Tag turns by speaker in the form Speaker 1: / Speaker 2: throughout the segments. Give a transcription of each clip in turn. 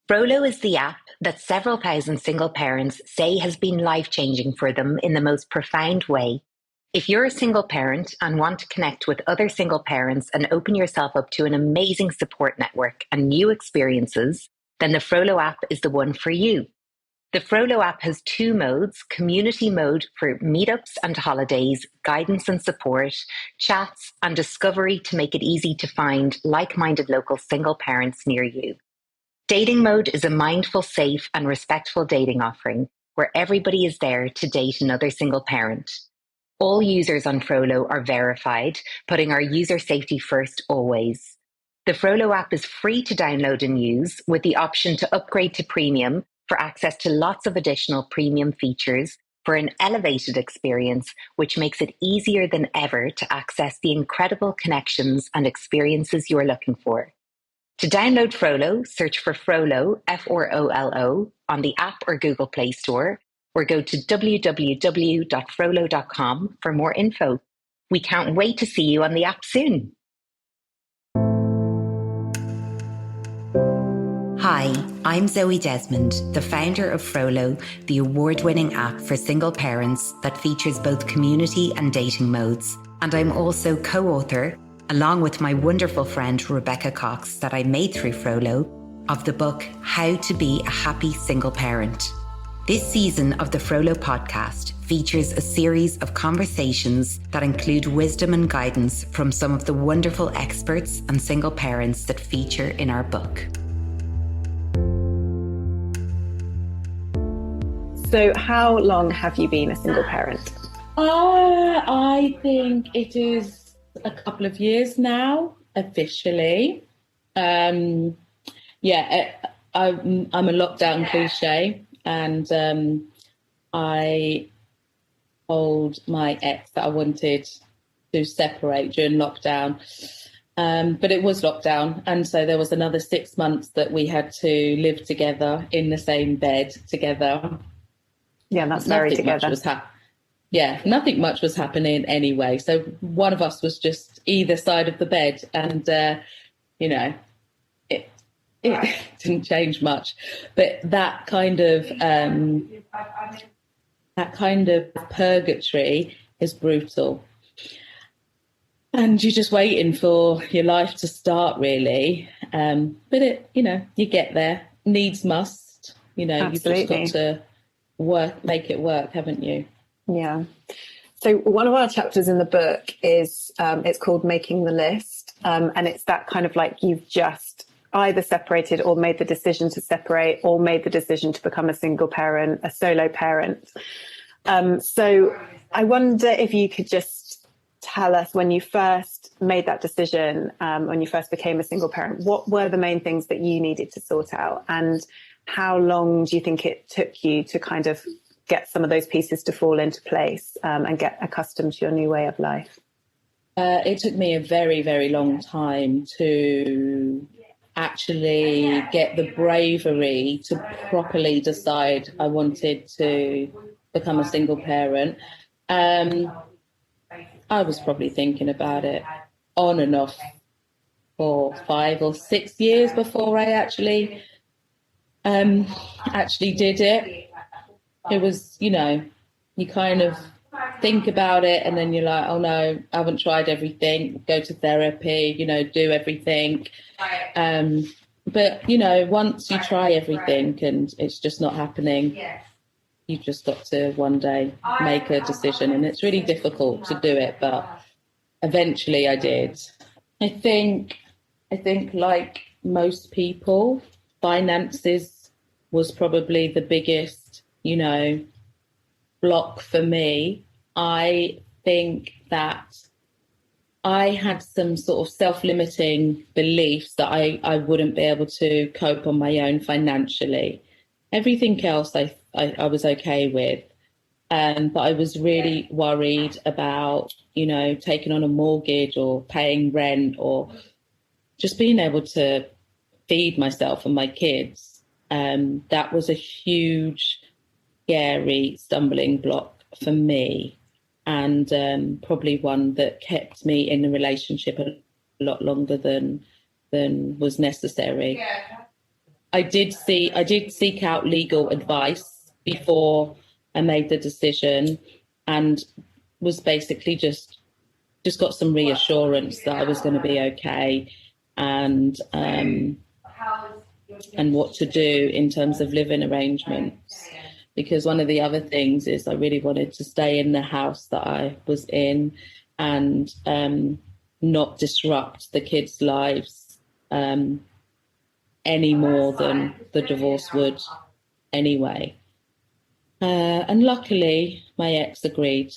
Speaker 1: Frollo is the app that several thousand single parents say has been life-changing for them in the most profound way. If you're a single parent and want to connect with other single parents and open yourself up to an amazing support network and new experiences, then the Frollo app is the one for you. The Frollo app has two modes: community mode for meetups and holidays, guidance and support, chats, and discovery to make it easy to find like-minded local single parents near you. Dating mode is a mindful, safe, and respectful dating offering where everybody is there to date another single parent. All users on Frollo are verified, putting our user safety first always. The Frollo app is free to download and use, with the option to upgrade to premium for access to lots of additional premium features for an elevated experience, which makes it easier than ever to access the incredible connections and experiences you're looking for. To download Frollo, search for Frollo, Frollo, on the App or Google Play Store, or go to www.frollo.com for more info. We can't wait to see you on the app soon. Hi, I'm Zoe Desmond, the founder of Frollo, the award-winning app for single parents that features both community and dating modes. And I'm also co-author, along with my wonderful friend Rebecca Cox, that I made through Frollo, of the book How to Be a Happy Single Parent. This season of the Frollo podcast features a series of conversations that include wisdom and guidance from some of the wonderful experts and single parents that feature in our book.
Speaker 2: So how long have you been a single parent?
Speaker 3: I think it is a couple of years now, officially. I'm a lockdown cliche, and I told my ex that I wanted to separate during lockdown. But it was lockdown, and so there was another 6 months that we had to live together in the same bed together.
Speaker 2: Yeah, that's very together.
Speaker 3: Nothing much was happening anyway. So one of us was just either side of the bed, and it didn't change much. But that kind of purgatory is brutal, and you're just waiting for your life to start, really. But you get there. Needs must.
Speaker 2: Absolutely.
Speaker 3: You've just got to make it work, haven't you?
Speaker 2: Yeah. So one of our chapters in the book is it's called Making the List, and it's that kind of like you've just either separated or made the decision to separate or made the decision to become a single parent, a solo parent. So I wonder if you could just tell us, when you first made that decision, when you first became a single parent, what were the main things that you needed to sort out, and how long do you think it took you to kind of get some of those pieces to fall into place and get accustomed to your new way of life?
Speaker 3: It took me a very, very long time to actually get the bravery to properly decide I wanted to become a single parent. I was probably thinking about it on and off for 5 or 6 years before I actually did it. It was, you kind of think about it and then you're like, oh no, I haven't tried everything, go to therapy, do everything. But, once you try everything and it's just not happening, you've just got to one day make a decision, and it's really difficult to do it, but eventually I did. I think like most people, finances was probably the biggest, block for me. I think that I had some sort of self-limiting beliefs that I wouldn't be able to cope on my own financially. Everything else I was okay with. But I was really worried about, taking on a mortgage or paying rent or just being able to feed myself and my kids. That was a huge, scary stumbling block for me, and probably one that kept me in the relationship a lot longer than was necessary. I did seek out legal advice before I made the decision, and was basically just got some reassurance that I was going to be okay, and what to do in terms of living arrangements. Because one of the other things is I really wanted to stay in the house that I was in, and not disrupt the kids' lives any more than the divorce would anyway. And luckily, my ex agreed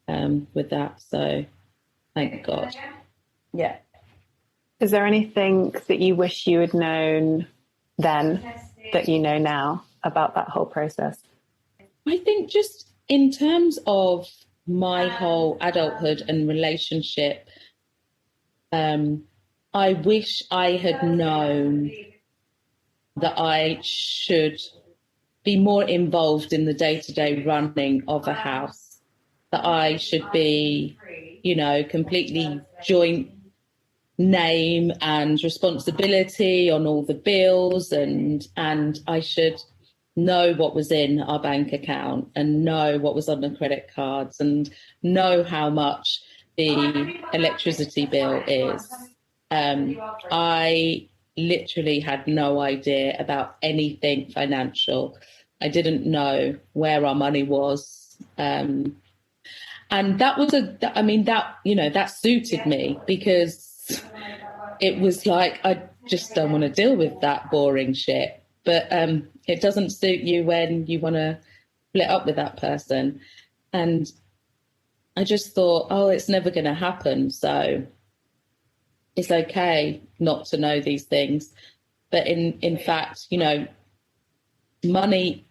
Speaker 3: with that. So thank God.
Speaker 2: Yeah. Is there anything that you wish you had known then that you know now about that whole process?
Speaker 3: I think just in terms of my whole adulthood and relationship, I wish I had known that I should be more involved in the day-to-day running of a house, that I should be, completely joint name and responsibility on all the bills, and I should know what was in our bank account and know what was on the credit cards and know how much the electricity bill is. I literally had no idea about anything financial. I didn't know where our money was. And that was that suited me, because it was like, I just don't want to deal with that boring shit. But it doesn't suit you when you want to split up with that person. And I just thought, it's never going to happen. So it's okay not to know these things. But in fact, money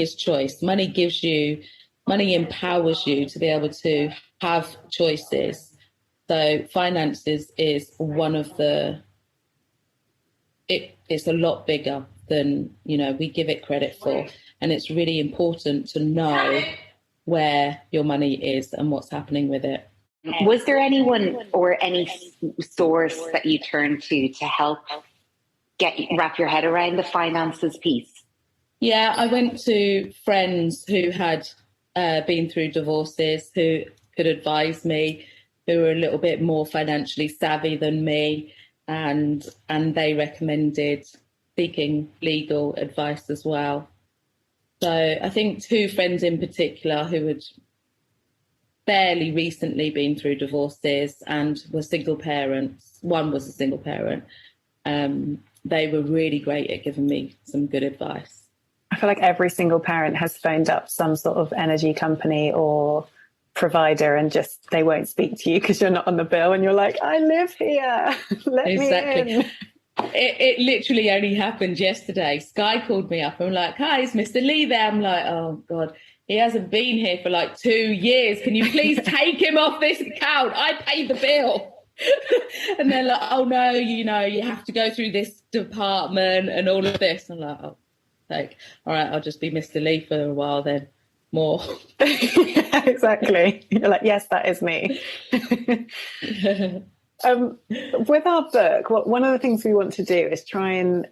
Speaker 3: is choice. Money empowers you to be able to have choices. So finances is one of it's a lot bigger than, we give it credit for. And it's really important to know where your money is and what's happening with it.
Speaker 1: Was there anyone or any source that you turned to help wrap your head around the finances piece?
Speaker 3: Yeah, I went to friends who had been through divorces, who could advise me, who were a little bit more financially savvy than me, and they recommended seeking legal advice as well. So I think two friends in particular who had fairly recently been through divorces and were single parents. One was a single parent. They were really great at giving me some good advice.
Speaker 2: I feel like every single parent has phoned up some sort of energy company or provider, and just they won't speak to you because you're not on the bill, and you're like, I live here. Let me in.
Speaker 3: It literally only happened yesterday. Sky called me up and like, hi, is Mr. Lee there? I'm like, oh God, he hasn't been here for like 2 years. Can you please take him off this account? I pay the bill. And they're like, oh no, you have to go through this department and all of this. I'm like, all right, I'll just be Mr. Lee for a while then. More.
Speaker 2: Yeah, exactly. You're like, yes, that is me. With our book, one of the things we want to do is try and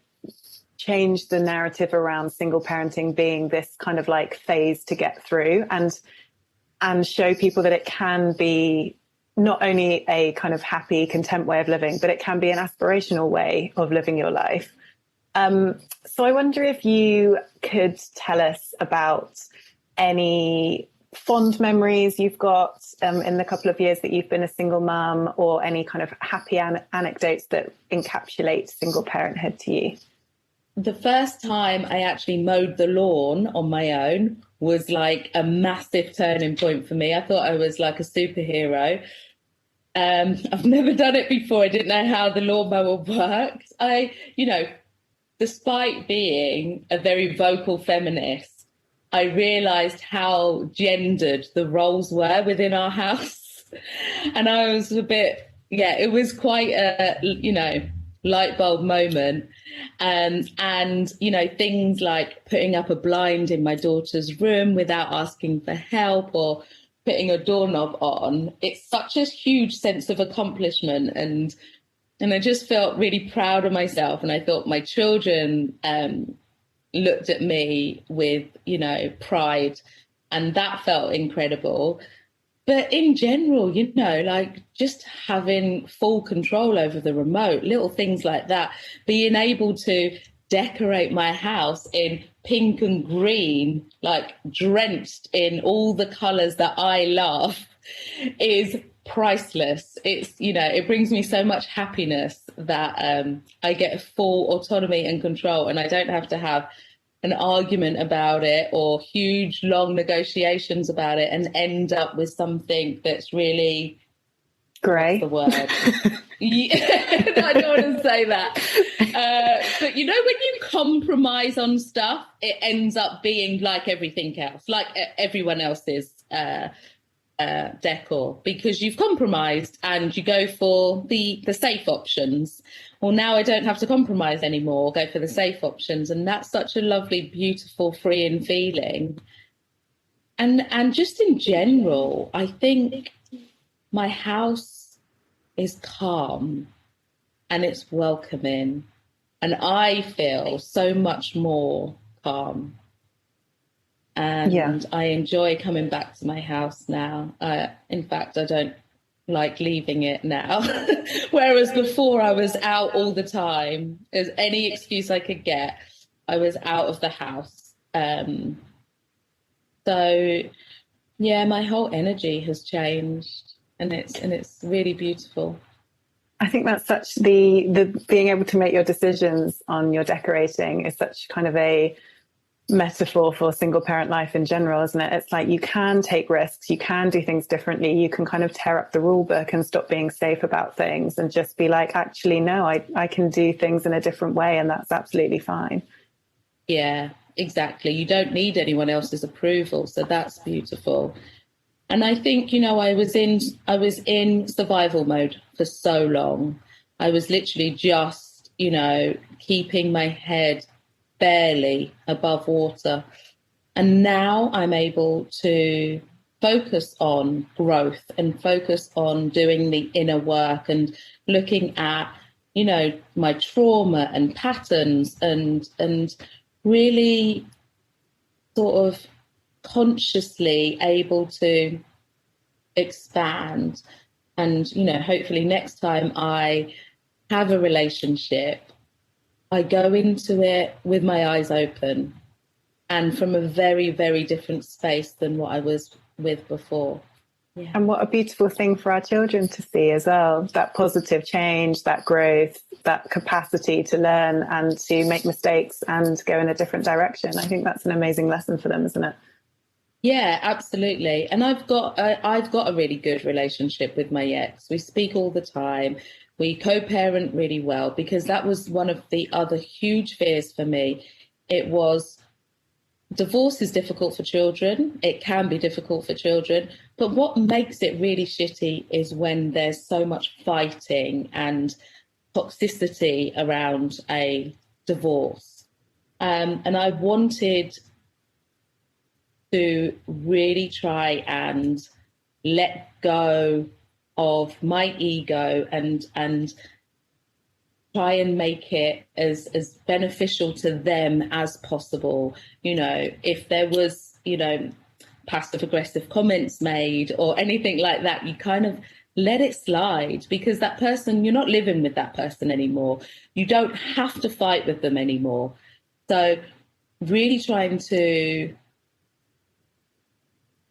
Speaker 2: change the narrative around single parenting being this kind of like phase to get through, and show people that it can be not only a kind of happy, content way of living, but it can be an aspirational way of living your life. So I wonder if you could tell us about any fond memories you've got in the couple of years that you've been a single mum, or any kind of happy anecdotes that encapsulate single parenthood to you.
Speaker 3: The first time I actually mowed the lawn on my own was like a massive turning point for me. I thought I was like a superhero. I've never done it before. I didn't know how the lawnmower worked. Despite being a very vocal feminist, I realised how gendered the roles were within our house. And I was it was quite a, light bulb moment. And things like putting up a blind in my daughter's room without asking for help, or putting a doorknob on. It's such a huge sense of accomplishment and And I just felt really proud of myself. And I thought my children looked at me with, pride. And that felt incredible. But in general, like just having full control over the remote, little things like that, being able to decorate my house in pink and green, like drenched in all the colors that I love, is priceless. It's, it brings me so much happiness that I get full autonomy and control, and I don't have to have an argument about it or huge long negotiations about it and end up with something that's really
Speaker 2: grey.
Speaker 3: The word. I don't want to say that. But when you compromise on stuff, it ends up being like everything else, like everyone else's decor, because you've compromised and you go for the safe options. Well, now I don't have to compromise anymore, go for the safe options. And that's such a lovely, beautiful, freeing feeling. And just in general, I think my house is calm and it's welcoming. And I feel so much more calm. And I enjoy coming back to my house now. In fact, I don't like leaving it now. Whereas before I was out all the time. As any excuse I could get, I was out of the house. So yeah, my whole energy has changed, and it's really beautiful.
Speaker 2: I think that's such the being able to make your decisions on your decorating is such kind of a metaphor for single parent life in general, isn't it? It's like you can take risks, you can do things differently, you can kind of tear up the rule book and stop being safe about things and just be like, actually, no, I can do things in a different way, and that's absolutely fine.
Speaker 3: Yeah, exactly. You don't need anyone else's approval, so that's beautiful. And I think, I was in survival mode for so long. I was literally just, keeping my head barely above water. And now I'm able to focus on growth and focus on doing the inner work and looking at, my trauma and patterns and really sort of consciously able to expand. And, hopefully next time I have a relationship, I go into it with my eyes open and from a very, very different space than what I was with before. Yeah.
Speaker 2: And what a beautiful thing for our children to see as well, that positive change, that growth, that capacity to learn and to make mistakes and go in a different direction. I think that's an amazing lesson for them, isn't it?
Speaker 3: Yeah, absolutely. And I've got a really good relationship with my ex. We speak all the time. We co-parent really well, because that was one of the other huge fears for me. It was, divorce is difficult for children. It can be difficult for children. But what makes it really shitty is when there's so much fighting and toxicity around a divorce. And I wanted to really try and let go of my ego and try and make it as beneficial to them as possible. If there was, passive aggressive comments made or anything like that, you kind of let it slide, because that person, you're not living with that person anymore. You don't have to fight with them anymore. So really trying to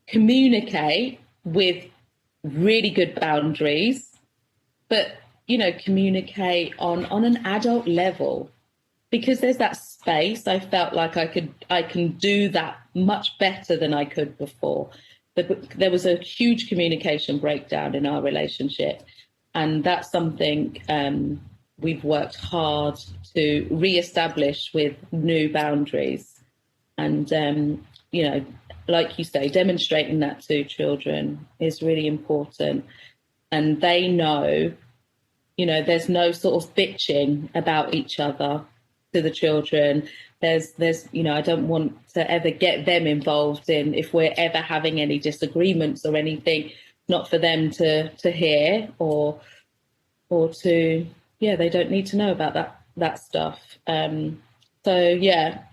Speaker 3: communicate with really good boundaries, but communicate on an adult level, because there's that space. I felt like I can do that much better than I could before. There was a huge communication breakdown in our relationship, and that's something we've worked hard to reestablish with new boundaries. And like you say, demonstrating that to children is really important. And they know, there's no sort of bitching about each other to the children. There's I don't want to ever get them involved in, if we're ever having any disagreements or anything, not for them to hear or to they don't need to know about that stuff. So yeah,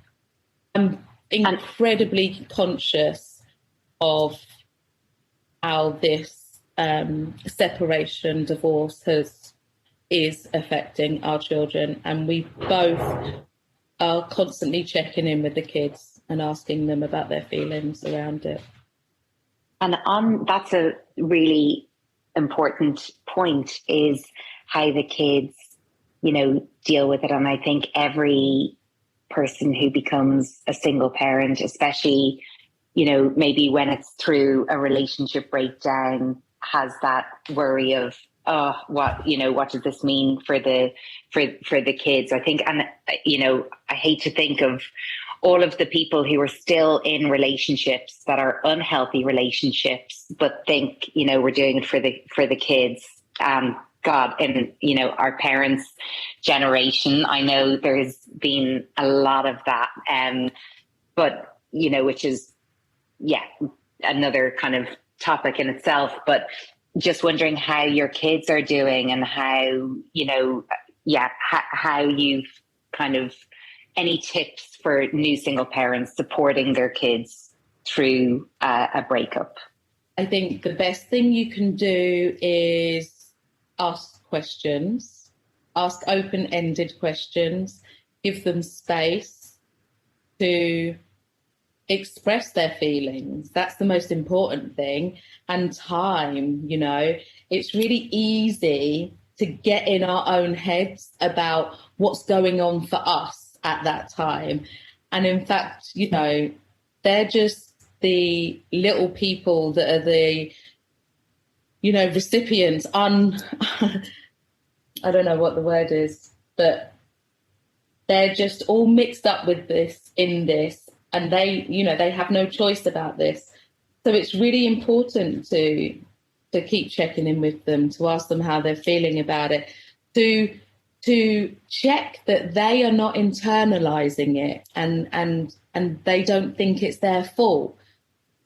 Speaker 3: I'm incredibly conscious of how this separation, divorce is affecting our children, and we both are constantly checking in with the kids and asking them about their feelings around it.
Speaker 1: And that's a really important point, is how the kids, deal with it. And I think every person who becomes a single parent, especially, maybe when it's through a relationship breakdown, has that worry of, oh, what does this mean for the kids? I think, and I hate to think of all of the people who are still in relationships that are unhealthy relationships, but think, we're doing it for the kids. God, and our parents' generation, I know there's been a lot of that, but which is another kind of topic in itself. But just wondering how your kids are doing, and how how you've kind of, any tips for new single parents supporting their kids through a breakup?
Speaker 3: I think the best thing you can do is ask questions, ask open-ended questions, give them space to express their feelings. That's the most important thing. And time, it's really easy to get in our own heads about what's going on for us at that time. And in fact, they're just the little people that are the, recipients, I don't know what the word is, but they're just all mixed up with this, and they have no choice about this. So it's really important to keep checking in with them, to ask them how they're feeling about it, to check that they are not internalizing it and they don't think it's their fault.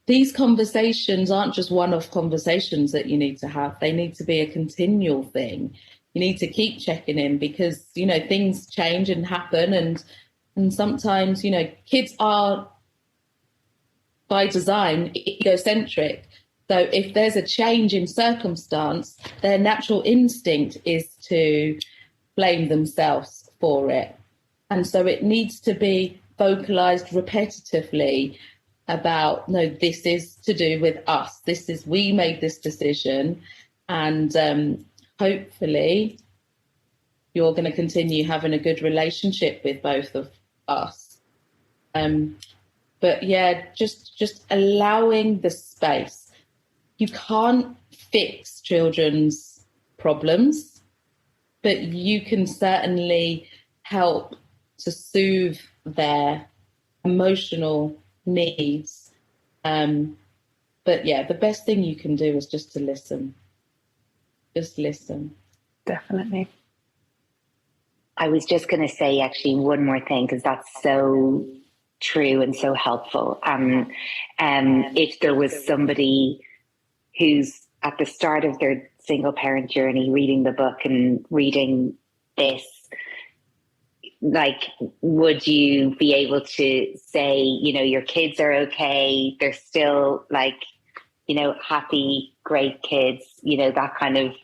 Speaker 3: These conversations aren't just one-off conversations that you need to have. They need to be a continual thing. You need to keep checking in, because, things change and happen. And sometimes, kids are by design egocentric. So if there's a change in circumstance, their natural instinct is to blame themselves for it. And so it needs to be vocalized repetitively about, no, this is to do with us. We made this decision, and hopefully you're going to continue having a good relationship with both of us. But yeah, just allowing the space. You can't fix children's problems, but you can certainly help to soothe their emotional needs. But yeah, the best thing you can do is just to listen. Just listen.
Speaker 2: Definitely.
Speaker 1: I was just going to say actually one more thing, because that's so true and so helpful. If there was somebody who's at the start of their single parent journey reading the book and reading this, like, would you be able to say, your kids are okay, they're still happy, great kids, that kind of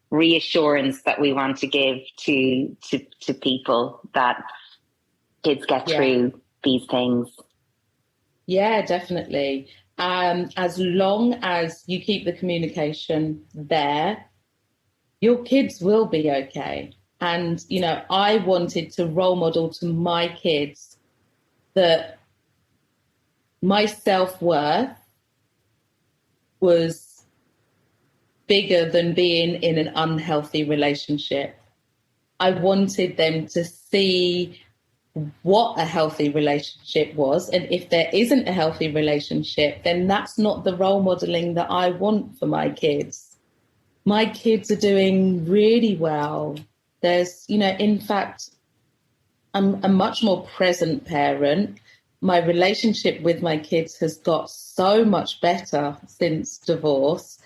Speaker 1: reassurance that we want to give to people, that kids get through these things?
Speaker 3: Yeah, definitely. As long as you keep the communication there, your kids will be okay. And, I wanted to role model to my kids that my self-worth was bigger than being in an unhealthy relationship. I wanted them to see what a healthy relationship was. And if there isn't a healthy relationship, then that's not the role modeling that I want for my kids. My kids are doing really well. There's, in fact, I'm a much more present parent. My relationship with my kids has got so much better since divorce,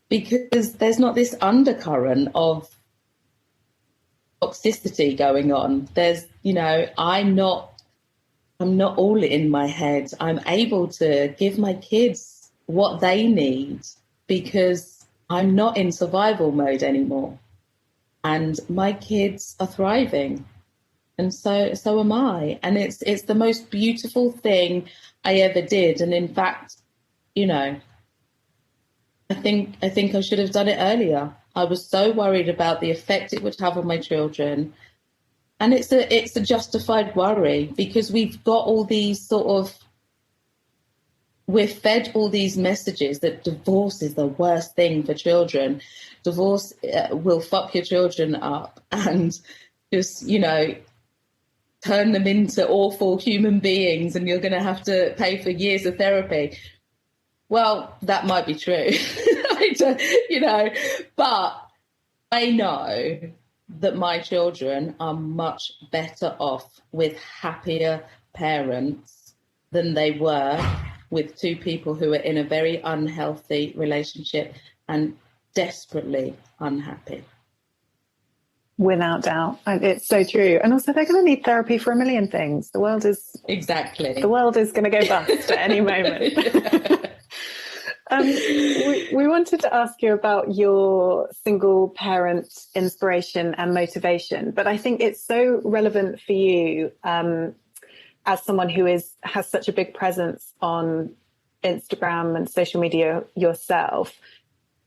Speaker 3: because there's not this undercurrent of toxicity going on. There's, I'm not all in my head. I'm able to give my kids what they need because I'm not in survival mode anymore. And my kids are thriving. And so am I. And it's the most beautiful thing I ever did. And in fact, I think I should have done it earlier. I was so worried about the effect it would have on my children. And it's a justified worry because we've got all these we're fed all these messages that divorce is the worst thing for children. Divorce will fuck your children up and just, turn them into awful human beings, and you're going to have to pay for years of therapy. Well, that might be true, but I know that my children are much better off with happier parents than they were with two people who are in a very unhealthy relationship and desperately unhappy.
Speaker 2: Without doubt. It's so true. And also they're going to need therapy for a million things. The world is going to go bust at any moment. We wanted to ask you about your single parent inspiration and motivation, but I think it's so relevant for you as someone who has such a big presence on Instagram and social media yourself.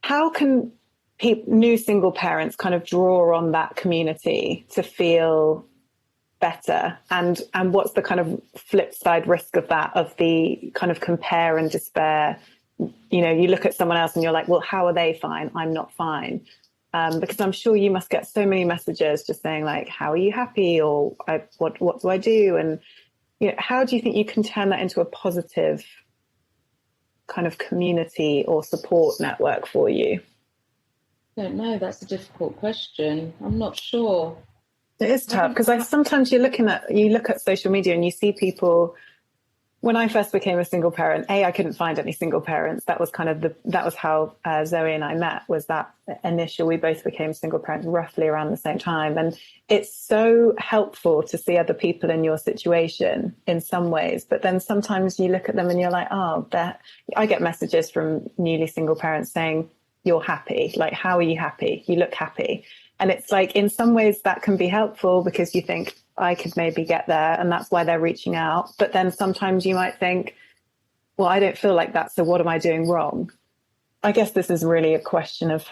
Speaker 2: How can new single parents kind of draw on that community to feel better? And what's the kind of flip side risk of that, of the kind of compare and despair? You look at someone else and you're like, well, how are they fine? I'm not fine. Because I'm sure you must get so many messages just saying like, how are you happy? Or what do I do? And, how do you think you can turn that into a positive kind of community or support network for you?
Speaker 3: I don't know. That's a difficult question. I'm not sure.
Speaker 2: It is tough because sometimes you look at social media and you see people. When I first became a single parent, I couldn't find any single parents. That was that was how Zoe and I met, was that initial, we both became single parents roughly around the same time. And it's so helpful to see other people in your situation in some ways. But then sometimes you look at them and you're like, I get messages from newly single parents saying, you're happy. Like, how are you happy? You look happy. And it's like, in some ways that can be helpful because you think, I could maybe get there, and that's why they're reaching out. But then sometimes you might think, well, I don't feel like that, so what am I doing wrong? I guess this is really a question of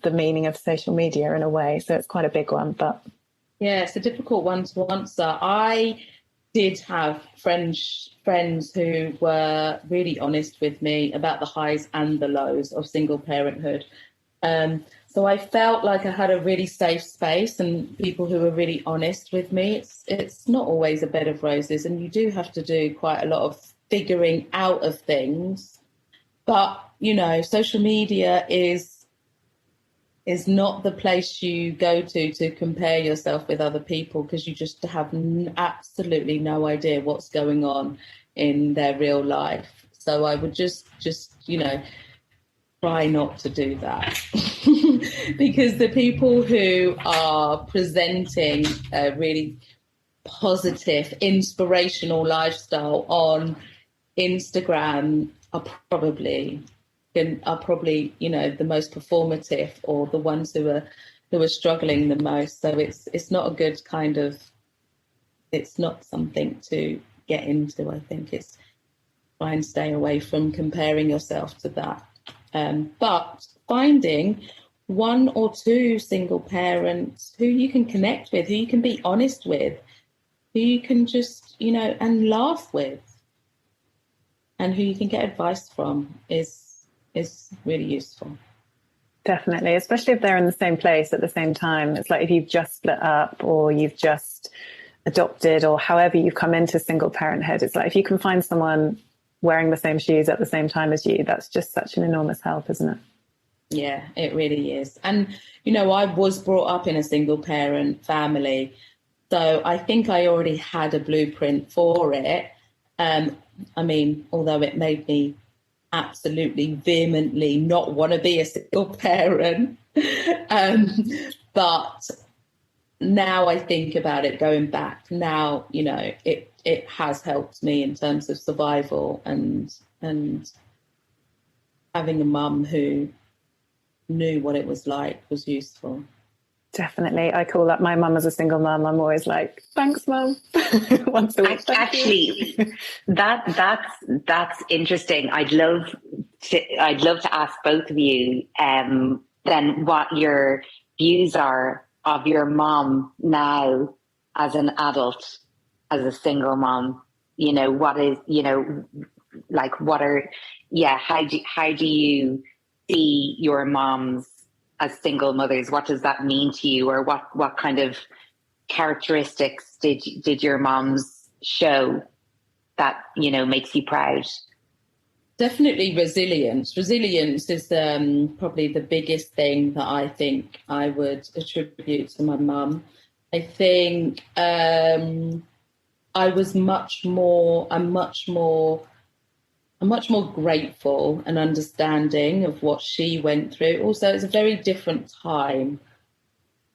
Speaker 2: the meaning of social media in a way. So it's quite a big one, but.
Speaker 3: Yeah, it's a difficult one to answer. I did have friends who were really honest with me about the highs and the lows of single parenthood. So I felt like I had a really safe space and people who were really honest with me. It's not always a bed of roses, and you do have to do quite a lot of figuring out of things. But, social media is not the place you go to compare yourself with other people, because you just have absolutely no idea what's going on in their real life. So I would just try not to do that. Because the people who are presenting a really positive, inspirational lifestyle on Instagram are probably the most performative, or the ones who are struggling the most. So it's not a good it's not something to get into. I think it's try and stay away from comparing yourself to that. But finding one or two single parents who you can connect with, who you can be honest with, who you can just, and laugh with, and who you can get advice from is really useful.
Speaker 2: Definitely, especially if they're in the same place at the same time. It's like if you've just split up or you've just adopted, or however you've come into single parenthood, it's like if you can find someone wearing the same shoes at the same time as you, that's just such an enormous help, isn't it?
Speaker 3: Yeah, it really is. And, I was brought up in a single parent family, so I think I already had a blueprint for it. Although it made me absolutely vehemently not want to be a single parent. But now I think about it going back now, it has helped me in terms of survival, and having a mum who knew what it was like was useful.
Speaker 2: Definitely. I call that my mum as a single mum. I'm always like, thanks, mum. Once a week.
Speaker 1: Actually, that's interesting. I'd love to ask both of you then what your views are of your mom now as an adult, as a single mom. What is, like, what are, how do you see your moms as single mothers? What does that mean to you, or what kind of characteristics did your moms show that makes you proud?
Speaker 3: Definitely resilience. Resilience is probably the biggest thing that I think I would attribute to my mum. I think I'm much more grateful and understanding of what she went through. Also, it's a very different time.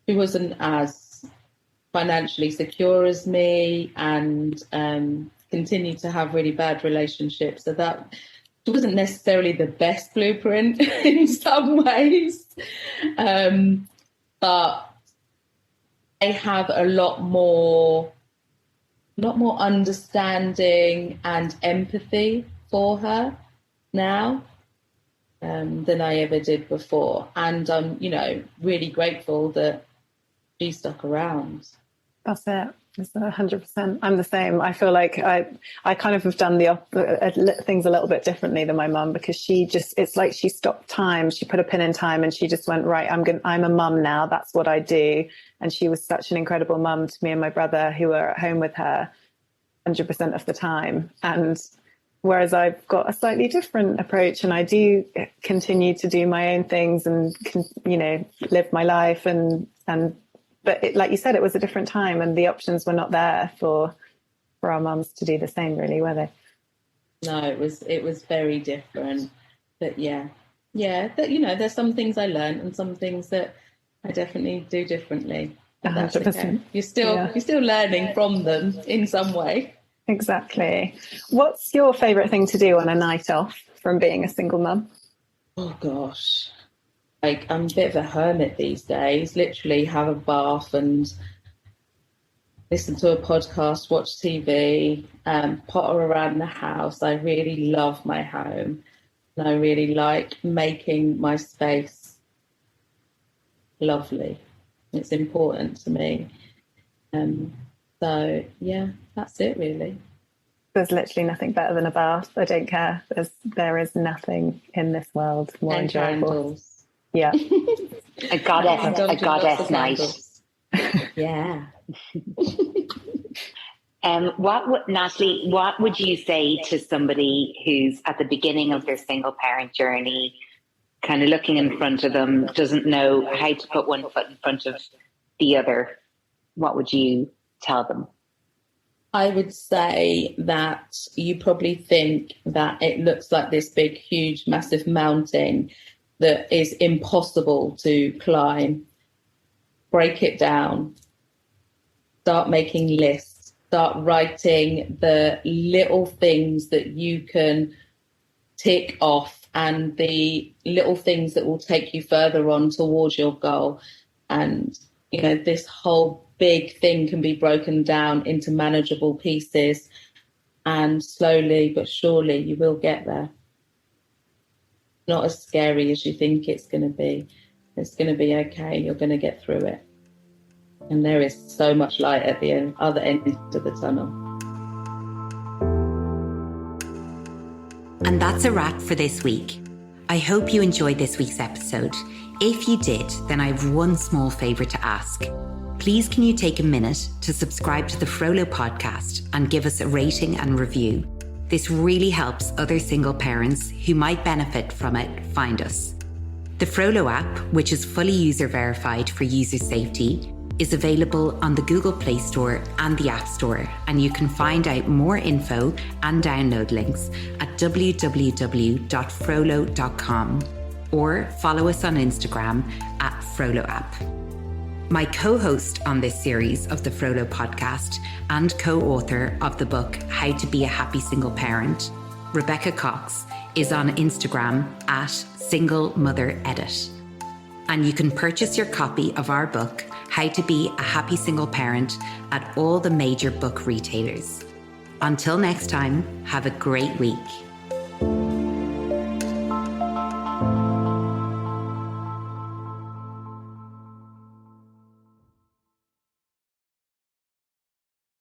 Speaker 3: She wasn't as financially secure as me, and continued to have really bad relationships. So that it wasn't necessarily the best blueprint in some ways. But I have a lot more understanding and empathy for her now than I ever did before. And I'm, really grateful that she stuck around.
Speaker 2: That's it. It's 100%. I'm the same. I feel like I kind of have done things a little bit differently than my mum, because it's like she stopped time. She put a pin in time and she just went, right, I'm a mum now. That's what I do. And she was such an incredible mum to me and my brother, who were at home with her 100% of the time. And whereas I've got a slightly different approach, and I do continue to do my own things and, live my life but like you said, it was a different time, and the options were not there for our mums to do the same, really, were they?
Speaker 3: No, it was very different. But there's some things I learned and some things that I definitely do differently. But that's 100%. Okay. You're still learning from them in some way.
Speaker 2: Exactly. What's your favourite thing to do on a night off from being a single mum?
Speaker 3: Oh gosh. Like, I'm a bit of a hermit these days. Literally have a bath and listen to a podcast, watch TV, potter around the house. I really love my home, and I really like making my space lovely. It's important to me. So yeah, that's it really.
Speaker 2: There's literally nothing better than a bath. I don't care. There is nothing in this world more enjoyable.
Speaker 3: Candles.
Speaker 2: Yeah.
Speaker 1: a goddess night.
Speaker 3: Yeah.
Speaker 1: Natalie, what would you say to somebody who's at the beginning of their single parent journey, kind of looking in front of them, doesn't know how to put one foot in front of the other? What would you tell them?
Speaker 3: I would say that you probably think that it looks like this big, huge, massive mountain that is impossible to climb. Break it down. Start making lists. Start writing the little things that you can tick off and the little things that will take you further on towards your goal. And, this whole big thing can be broken down into manageable pieces, and slowly but surely you will get there. Not as scary as you think it's going to be. It's going to be okay. You're going to get through it. And there is so much light at the other end of the tunnel.
Speaker 1: And that's a wrap for this week. I hope you enjoyed this week's episode. If you did, then I have one small favour to ask. Please can you take a minute to subscribe to the Frollo podcast and give us a rating and review. This really helps other single parents who might benefit from it find us. The Frollo app, which is fully user verified for user safety, is available on the Google Play Store and the App Store, and you can find out more info and download links at www.frollo.com or follow us on Instagram @FrolloApp. My co-host on this series of the Frodo podcast and co-author of the book How to Be a Happy Single Parent, Rebecca Cox, is on Instagram at Single Mother Edit. And you can purchase your copy of our book, How to Be a Happy Single Parent, at all the major book retailers. Until next time, have a great week.